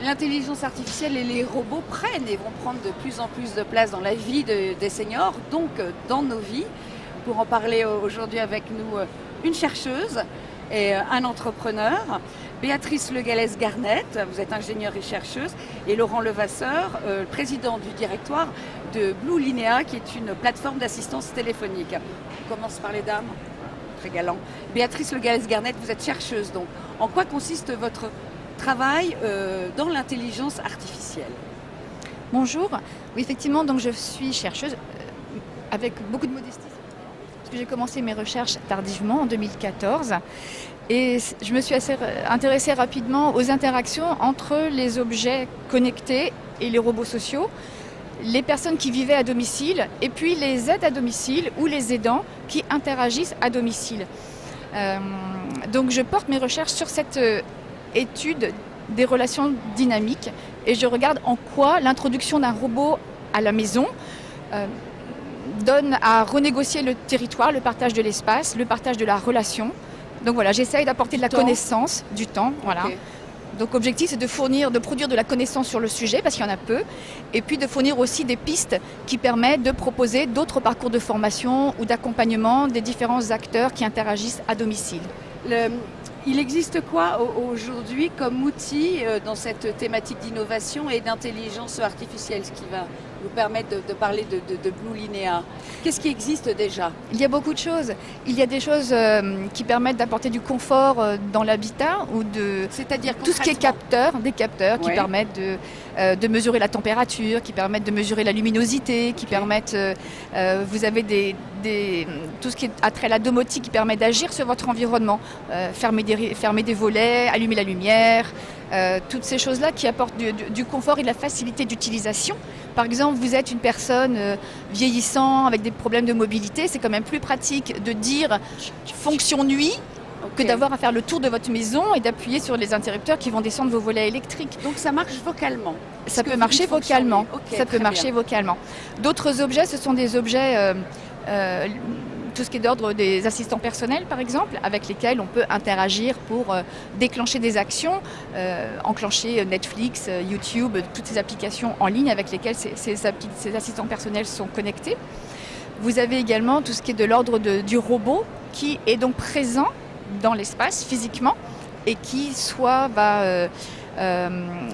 L'intelligence artificielle et les robots prennent et vont prendre de plus en plus de place dans la vie des seniors, donc dans nos vies. Pour en parler aujourd'hui avec nous, une chercheuse et un entrepreneur. Béatrice Le Gallès-Garnett, vous êtes ingénieure et chercheuse, et Laurent Levasseur, président du directoire de Blue Linea, qui est une plateforme d'assistance téléphonique. On commence par les dames, très galant. Béatrice Le Gallès-Garnett, vous êtes chercheuse, donc. En quoi consiste votre travail dans l'intelligence artificielle? Bonjour, oui effectivement donc je suis chercheuse avec beaucoup de modestie parce que j'ai commencé mes recherches tardivement en 2014 et je me suis intéressée rapidement aux interactions entre les objets connectés et les robots sociaux, les personnes qui vivaient à domicile et puis les aides à domicile ou les aidants qui interagissent à domicile. Donc je porte mes recherches sur cette étude des relations dynamiques et je regarde en quoi l'introduction d'un robot à la maison donne à renégocier le territoire, le partage de l'espace, le partage de la relation. Donc voilà, j'essaye d'apporter de la connaissance, du temps, voilà. Okay. Donc l'objectif c'est de produire de la connaissance sur le sujet parce qu'il y en a peu et puis de fournir aussi des pistes qui permettent de proposer d'autres parcours de formation ou d'accompagnement des différents acteurs qui interagissent à domicile. Il existe quoi aujourd'hui comme outil dans cette thématique d'innovation et d'intelligence artificielle, ce qui va nous permettre de parler de Blue Linea? Qu'est-ce qui existe déjà? Il y a beaucoup de choses. Il y a des choses qui permettent d'apporter du confort dans l'habitat ou c'est-à-dire tout ce qui est des capteurs qui permettent de mesurer la température, qui permettent de mesurer la luminosité, qui permettent... vous avez tout ce qui est attrait à la domotique qui permet d'agir sur votre environnement, fermer des volets, allumer la lumière, toutes ces choses-là qui apportent du confort et de la facilité d'utilisation. Par exemple, vous êtes une personne vieillissant avec des problèmes de mobilité, c'est quand même plus pratique de dire fonction nuit que d'avoir à faire le tour de votre maison et d'appuyer sur les interrupteurs qui vont descendre vos volets électriques. Donc ça marche vocalement? Ça peut marcher vocalement. Ça peut marcher vocalement. D'autres objets, ce sont des objets... tout ce qui est d'ordre des assistants personnels, par exemple, avec lesquels on peut interagir pour déclencher des actions, enclencher Netflix, YouTube, toutes ces applications en ligne avec lesquelles ces assistants personnels sont connectés. Vous avez également tout ce qui est de l'ordre du robot qui est donc présent dans l'espace physiquement et qui soit va...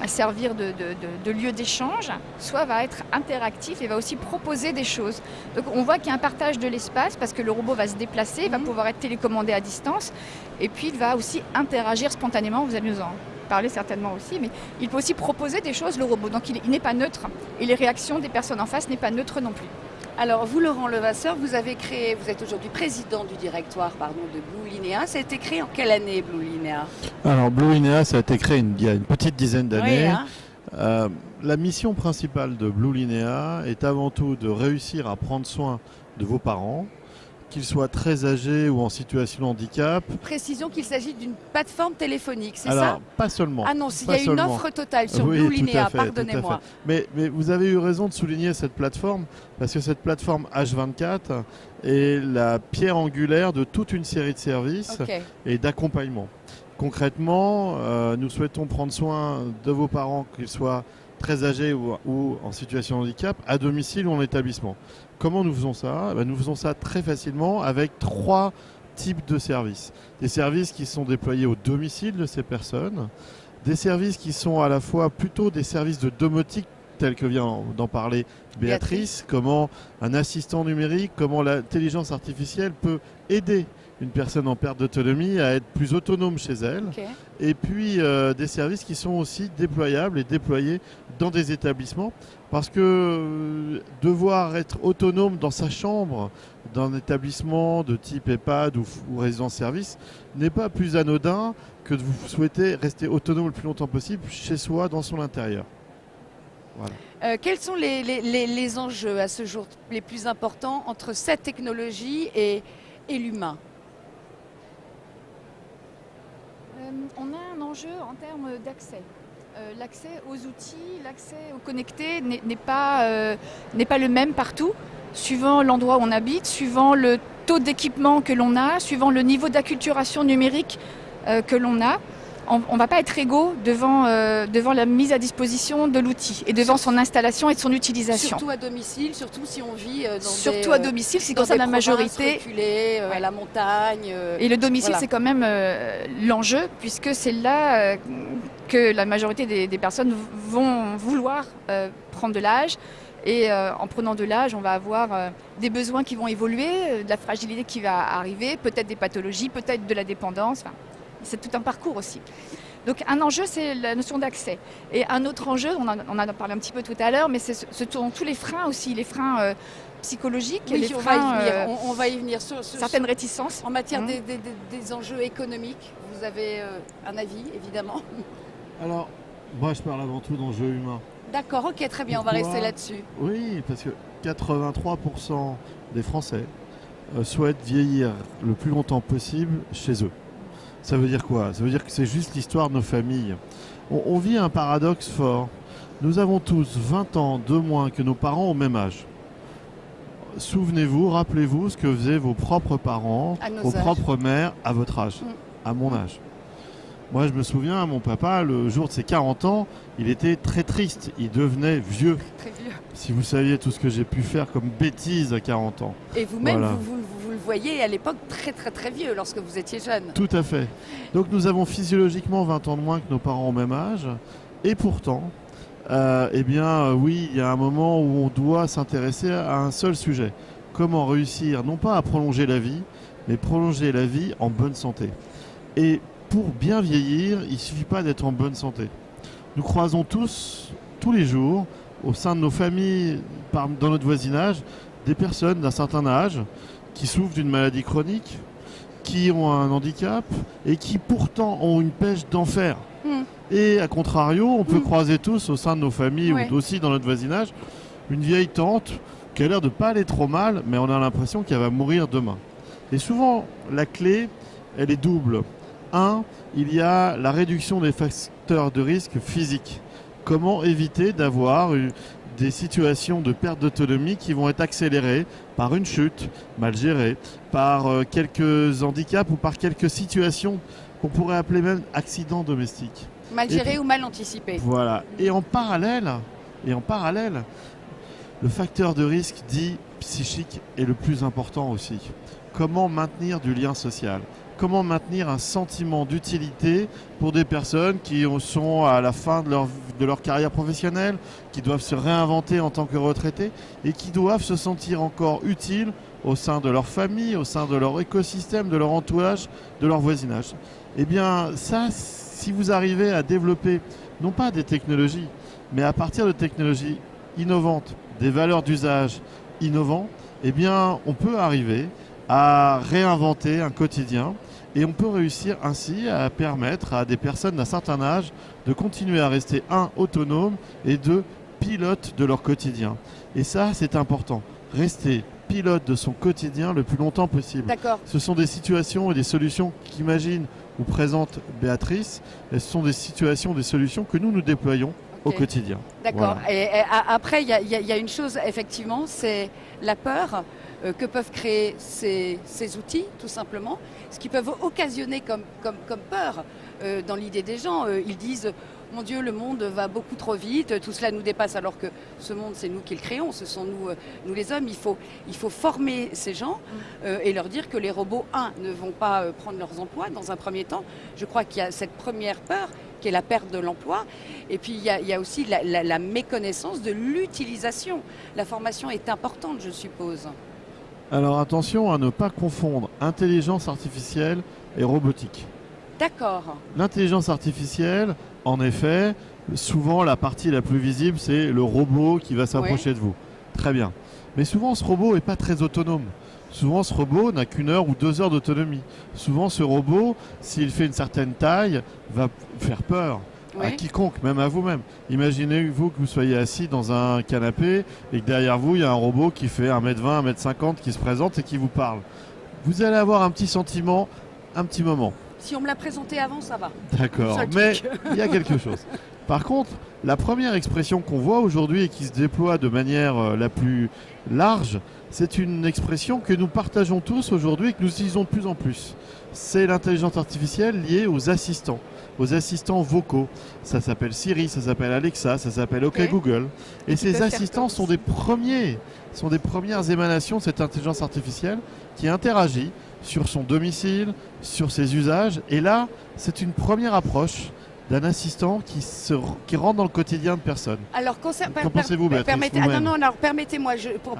servir de lieu d'échange, soit va être interactif et va aussi proposer des choses. Donc on voit qu'il y a un partage de l'espace parce que le robot va se déplacer, va pouvoir être télécommandé à distance et puis il va aussi interagir spontanément, vous allez nous en parler certainement aussi, mais il peut aussi proposer des choses le robot, donc il n'est pas neutre et les réactions des personnes en face n'est pas neutre non plus. Alors vous, Laurent Levasseur, vous êtes aujourd'hui président du directoire de Blue Linea. Ça a été créé en quelle année, Blue Linea? Alors Blue Linea, ça a été créé il y a une petite dizaine d'années. Oui, hein. La mission principale de Blue Linea est avant tout de réussir à prendre soin de vos parents, qu'ils soient très âgés ou en situation de handicap. Précisons qu'il s'agit d'une plateforme téléphonique, c'est ça? Alors, pas seulement. Ah non, il y a une offre totale sur Blue Linea, pardonnez-moi. Mais vous avez eu raison de souligner cette plateforme, parce que cette plateforme H24 est la pierre angulaire de toute une série de services et d'accompagnement. Concrètement, nous souhaitons prendre soin de vos parents, qu'ils soient très âgés ou en situation de handicap, à domicile ou en établissement. Comment nous faisons ça? Nous faisons ça très facilement avec 3 types de services. Des services qui sont déployés au domicile de ces personnes, des services qui sont à la fois plutôt des services de domotique tels que vient d'en parler Béatrice, comment un assistant numérique, comment l'intelligence artificielle peut aider une personne en perte d'autonomie à être plus autonome chez elle. Et puis des services qui sont aussi déployables et déployés dans des établissements parce que devoir être autonome dans sa chambre, dans un établissement de type EHPAD ou résidence-service n'est pas plus anodin que de vous souhaiter rester autonome le plus longtemps possible chez soi, dans son intérieur. Voilà. Quels sont les enjeux à ce jour les plus importants entre cette technologie et l'humain? On a un enjeu en termes d'accès. L'accès aux outils, l'accès aux connectés n'est pas le même partout, suivant l'endroit où on habite, suivant le taux d'équipement que l'on a, suivant le niveau d'acculturation numérique que l'on a. on ne va pas être égaux devant la mise à disposition de l'outil et devant son installation et de son utilisation. Surtout à domicile, surtout si on vit à domicile, si concerne la majorité. Reculées, à la montagne. Et le domicile, c'est quand même l'enjeu, puisque c'est là que la majorité des personnes vont vouloir prendre de l'âge. Et en prenant de l'âge, on va avoir des besoins qui vont évoluer, de la fragilité qui va arriver, peut-être des pathologies, peut-être de la dépendance. Enfin, c'est tout un parcours aussi. Donc un enjeu, c'est la notion d'accès. Et un autre enjeu, on en a parlé un petit peu tout à l'heure, mais c'est tous les freins aussi, les freins psychologiques, oui, les freins, on va y venir sur certaines réticences. En matière des enjeux économiques, vous avez un avis, évidemment. Alors, moi je parle avant tout d'enjeux humains. D'accord, ok, très bien, on va rester là-dessus. Oui, parce que 83% des Français souhaitent vieillir le plus longtemps possible chez eux. Ça veut dire quoi? Ça veut dire que c'est juste l'histoire de nos familles. On vit un paradoxe fort. Nous avons tous 20 ans de moins que nos parents au même âge. Souvenez-vous, rappelez-vous ce que faisaient vos propres parents, vos propres mères à votre âge, à mon âge. Moi, je me souviens, mon papa, le jour de ses 40 ans, il était très triste. Il devenait vieux. Très vieux. Si vous saviez tout ce que j'ai pu faire comme bêtises à 40 ans. Et vous-même, voilà. vous le voyez à l'époque très très très vieux lorsque vous étiez jeune. Tout à fait. Donc nous avons physiologiquement 20 ans de moins que nos parents au même âge. Et pourtant, oui, il y a un moment où on doit s'intéresser à un seul sujet. Comment réussir, non pas à prolonger la vie, mais prolonger la vie en bonne santé. Et pour bien vieillir, il ne suffit pas d'être en bonne santé. Nous croisons tous les jours, au sein de nos familles, dans notre voisinage, des personnes d'un certain âge qui souffrent d'une maladie chronique, qui ont un handicap et qui pourtant ont une pêche d'enfer. Et à contrario, on peut croiser tous au sein de nos familles ou aussi dans notre voisinage une vieille tante qui a l'air de pas aller trop mal, mais on a l'impression qu'elle va mourir demain. Et souvent, la clé, elle est double. Il y a la réduction des facteurs de risque physiques. Comment éviter d'avoir des situations de perte d'autonomie qui vont être accélérées par une chute mal gérée, par quelques handicaps ou par quelques situations qu'on pourrait appeler même accidents domestiques. Mal géré ou mal anticipé. Voilà. Et en parallèle, le facteur de risque dit psychique est le plus important aussi. Comment maintenir du lien social ? Comment maintenir un sentiment d'utilité pour des personnes qui sont à la fin de leur carrière professionnelle, qui doivent se réinventer en tant que retraités et qui doivent se sentir encore utiles au sein de leur famille, au sein de leur écosystème, de leur entourage, de leur voisinage. Eh bien, ça, si vous arrivez à développer, non pas des technologies, mais à partir de technologies innovantes, des valeurs d'usage innovants, eh bien, on peut arriver à réinventer un quotidien et on peut réussir ainsi à permettre à des personnes d'un certain âge de continuer à rester autonomes et pilotes de leur quotidien. Et ça, c'est important. Rester pilote de son quotidien le plus longtemps possible. D'accord. Ce sont des situations et des solutions qu'imagine ou présente Béatrice. Et ce sont des situations, des solutions que nous déployons au quotidien. D'accord. Voilà. Et après, il y a une chose, effectivement, c'est la peur que peuvent créer ces outils, tout simplement, ce qui peuvent occasionner comme peur dans l'idée des gens. Ils disent « Mon Dieu, le monde va beaucoup trop vite, tout cela nous dépasse alors que ce monde, c'est nous qui le créons, ce sont nous les hommes. » Il faut former ces gens et leur dire que les robots, ne vont pas prendre leurs emplois dans un premier temps. Je crois qu'il y a cette première peur qui est la perte de l'emploi. Et puis, il y a aussi la méconnaissance de l'utilisation. La formation est importante, je suppose. Alors attention à ne pas confondre intelligence artificielle et robotique. D'accord. L'intelligence artificielle, en effet, souvent la partie la plus visible, c'est le robot qui va s'approcher de vous. Très bien. Mais souvent, ce robot n'est pas très autonome. Souvent, ce robot n'a qu'1 heure ou 2 heures d'autonomie. Souvent, ce robot, s'il fait une certaine taille, va faire peur. À quiconque, même à vous-même. Imaginez-vous que vous soyez assis dans un canapé et que derrière vous, il y a un robot qui fait 1m20, 1m50 qui se présente et qui vous parle. Vous allez avoir un petit sentiment, un petit moment. Si on me l'a présenté avant, ça va. D'accord, mais il y a quelque chose. Par contre, la première expression qu'on voit aujourd'hui et qui se déploie de manière la plus large, c'est une expression que nous partageons tous aujourd'hui et que nous utilisons de plus en plus. C'est l'intelligence artificielle liée aux assistants vocaux. Ça s'appelle Siri, ça s'appelle Alexa, ça s'appelle OK Google. Et ces assistants sont des premières émanations de cette intelligence artificielle qui interagit sur son domicile, sur ses usages. Et là, c'est une première approche d'un assistant qui rentre dans le quotidien de personnes. Alors, qu'en pensez-vous, Béatrice? Permettez-moi,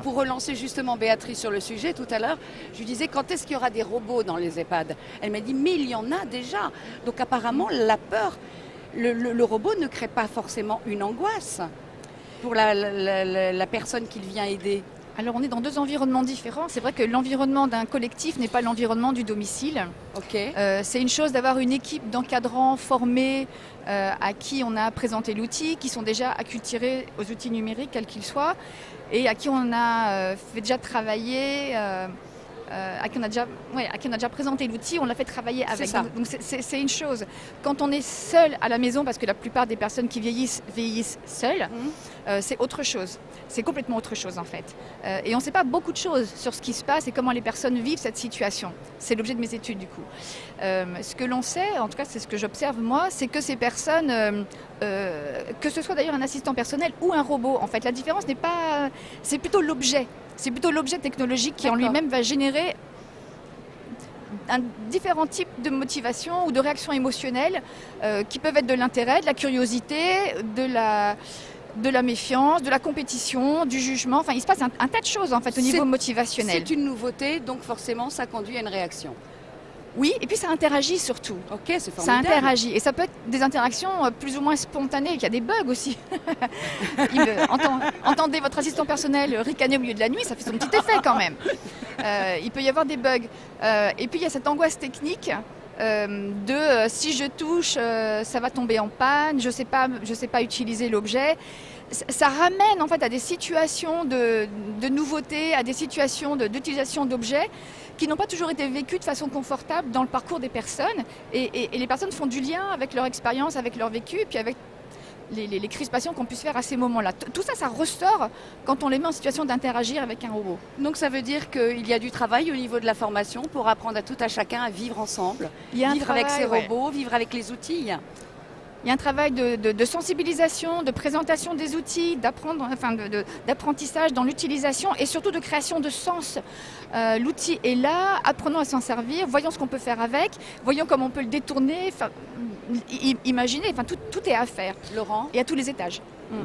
pour relancer justement Béatrice sur le sujet tout à l'heure, je lui disais quand est-ce qu'il y aura des robots dans les EHPAD? Elle m'a dit, mais il y en a déjà. Donc apparemment, la peur, le robot ne crée pas forcément une angoisse pour la personne qu'il vient aider. Alors on est dans deux environnements différents. C'est vrai que l'environnement d'un collectif n'est pas l'environnement du domicile. C'est une chose d'avoir une équipe d'encadrants formés à qui on a présenté l'outil, qui sont déjà acculturés aux outils numériques, quels qu'ils soient, et à qui on a fait déjà travailler, à qui on a déjà présenté l'outil, on l'a fait travailler avec. Donc c'est une chose. Quand on est seul à la maison, parce que la plupart des personnes qui vieillissent seules, c'est autre chose. C'est complètement autre chose en fait. Et on ne sait pas beaucoup de choses sur ce qui se passe et comment les personnes vivent cette situation. C'est l'objet de mes études du coup. Ce que l'on sait, en tout cas c'est ce que j'observe moi, c'est que ces personnes, que ce soit d'ailleurs un assistant personnel ou un robot, en fait la différence n'est pas... C'est plutôt l'objet. C'est plutôt l'objet technologique qui en lui-même va générer différents types de motivation ou de réactions émotionnelles qui peuvent être de l'intérêt, de la curiosité, de la méfiance, de la compétition, du jugement. Enfin, il se passe un tas de choses en fait au niveau motivationnel. C'est une nouveauté, donc forcément ça conduit à une réaction. Oui, et puis ça interagit surtout. Ok, c'est formidable. Ça interagit. Et ça peut être des interactions plus ou moins spontanées. Il y a des bugs aussi. Entendez votre assistant personnel ricaner au milieu de la nuit, ça fait son petit effet quand même. Il peut y avoir des bugs. Et puis il y a cette angoisse technique si je touche, ça va tomber en panne, je sais pas utiliser l'objet. Ça ramène en fait à des situations de nouveauté, à des situations d'utilisation d'objets qui n'ont pas toujours été vécues de façon confortable dans le parcours des personnes. Et les personnes font du lien avec leur expérience, avec leur vécu, et puis avec les crispations qu'on puisse faire à ces moments-là. Tout ça, ça ressort quand on les met en situation d'interagir avec un robot. Donc ça veut dire qu'il y a du travail au niveau de la formation pour apprendre à tout à chacun à vivre ensemble, vivre avec ces robots, vivre avec les outils. Il y a un travail de sensibilisation, de présentation des outils, d'apprentissage dans l'utilisation et surtout de création de sens. L'outil est là, apprenons à s'en servir, voyons ce qu'on peut faire avec, voyons comment on peut le détourner, imaginez, tout est à faire. Laurent ? Et à tous les étages.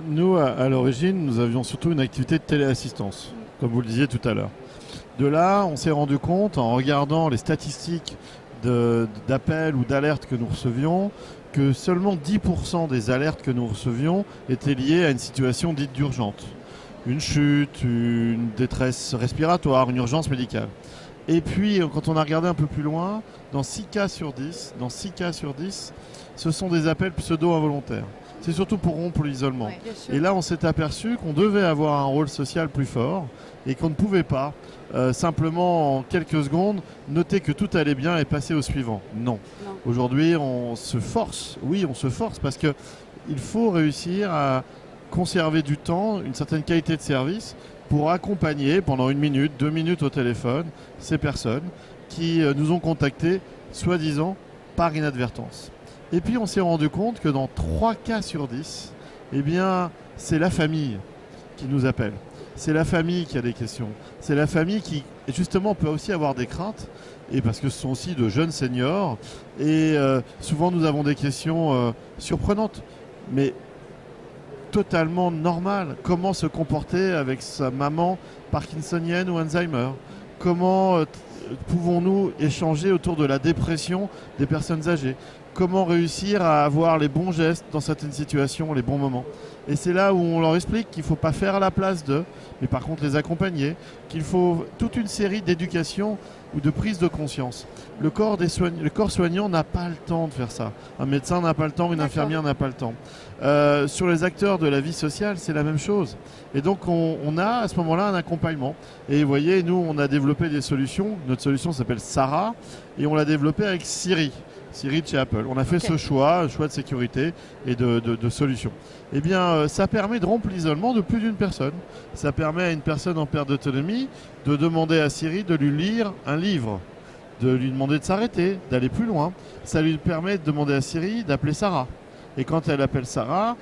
Nous, à l'origine, nous avions surtout une activité de téléassistance, comme vous le disiez tout à l'heure. De là, on s'est rendu compte, en regardant les statistiques d'appels ou d'alertes que nous recevions, que seulement 10% des alertes que nous recevions étaient liées à une situation dite d'urgence. Une chute, une détresse respiratoire, une urgence médicale. Et puis, quand on a regardé un peu plus loin, dans 6 cas sur 10, ce sont des appels pseudo-involontaires. C'est surtout pour rompre l'isolement. Oui, et là, on s'est aperçu qu'on devait avoir un rôle social plus fort et qu'on ne pouvait pas simplement en quelques secondes noter que tout allait bien et passer au suivant. Non. Aujourd'hui, on se force. Oui, on se force parce qu'il faut réussir à conserver du temps, une certaine qualité de service pour accompagner pendant 1 minute, 2 minutes au téléphone ces personnes qui nous ont contactés, soi-disant, par inadvertance. Et puis on s'est rendu compte que dans 3 cas sur 10, eh bien, c'est la famille qui nous appelle. C'est la famille qui a des questions. C'est la famille qui, justement, peut aussi avoir des craintes, et parce que ce sont aussi de jeunes seniors. Et souvent, nous avons des questions surprenantes, mais totalement normales. Comment se comporter avec sa maman parkinsonienne ou Alzheimer ? Comment pouvons-nous échanger autour de la dépression des personnes âgées ? Comment réussir à avoir les bons gestes dans certaines situations, les bons moments. Et c'est là où on leur explique qu'il ne faut pas faire à la place d'eux, mais par contre les accompagner, qu'il faut toute une série d'éducation ou de prise de conscience. Le corps soignant n'a pas le temps de faire ça. Un médecin n'a pas le temps, une infirmière n'a pas le temps. Sur les acteurs de la vie sociale, c'est la même chose. Et donc on a à ce moment-là un accompagnement. Et vous voyez, nous on a développé des solutions. Notre solution s'appelle Sarah et on l'a développée avec Siri. Siri de chez Apple. On a fait ce choix de sécurité et de solution. Eh bien, ça permet de rompre l'isolement de plus d'une personne. Ça permet à une personne en perte d'autonomie de demander à Siri de lui lire un livre, de lui demander de s'arrêter, d'aller plus loin. Ça lui permet de demander à Siri d'appeler Sarah. Et quand il appelle Sarah,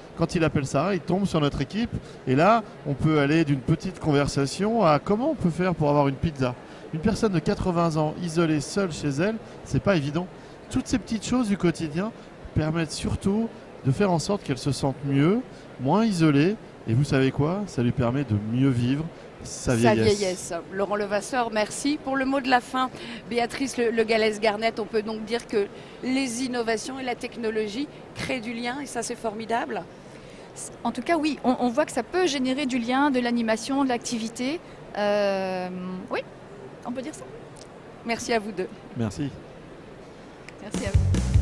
il tombe sur notre équipe. Et là, on peut aller d'une petite conversation à comment on peut faire pour avoir une pizza. Une personne de 80 ans, isolée, seule chez elle, c'est pas évident. Toutes ces petites choses du quotidien permettent surtout de faire en sorte qu'elle se sente mieux, moins isolée. Et vous savez quoi? Ça lui permet de mieux vivre sa vieillesse. Laurent Levasseur, merci. Pour le mot de la fin, Béatrice Le Gallès-Garnett, on peut donc dire que les innovations et la technologie créent du lien et ça c'est formidable. En tout cas, oui, on voit que ça peut générer du lien, de l'animation, de l'activité. Oui, on peut dire ça. Merci à vous deux. Merci. Merci à vous.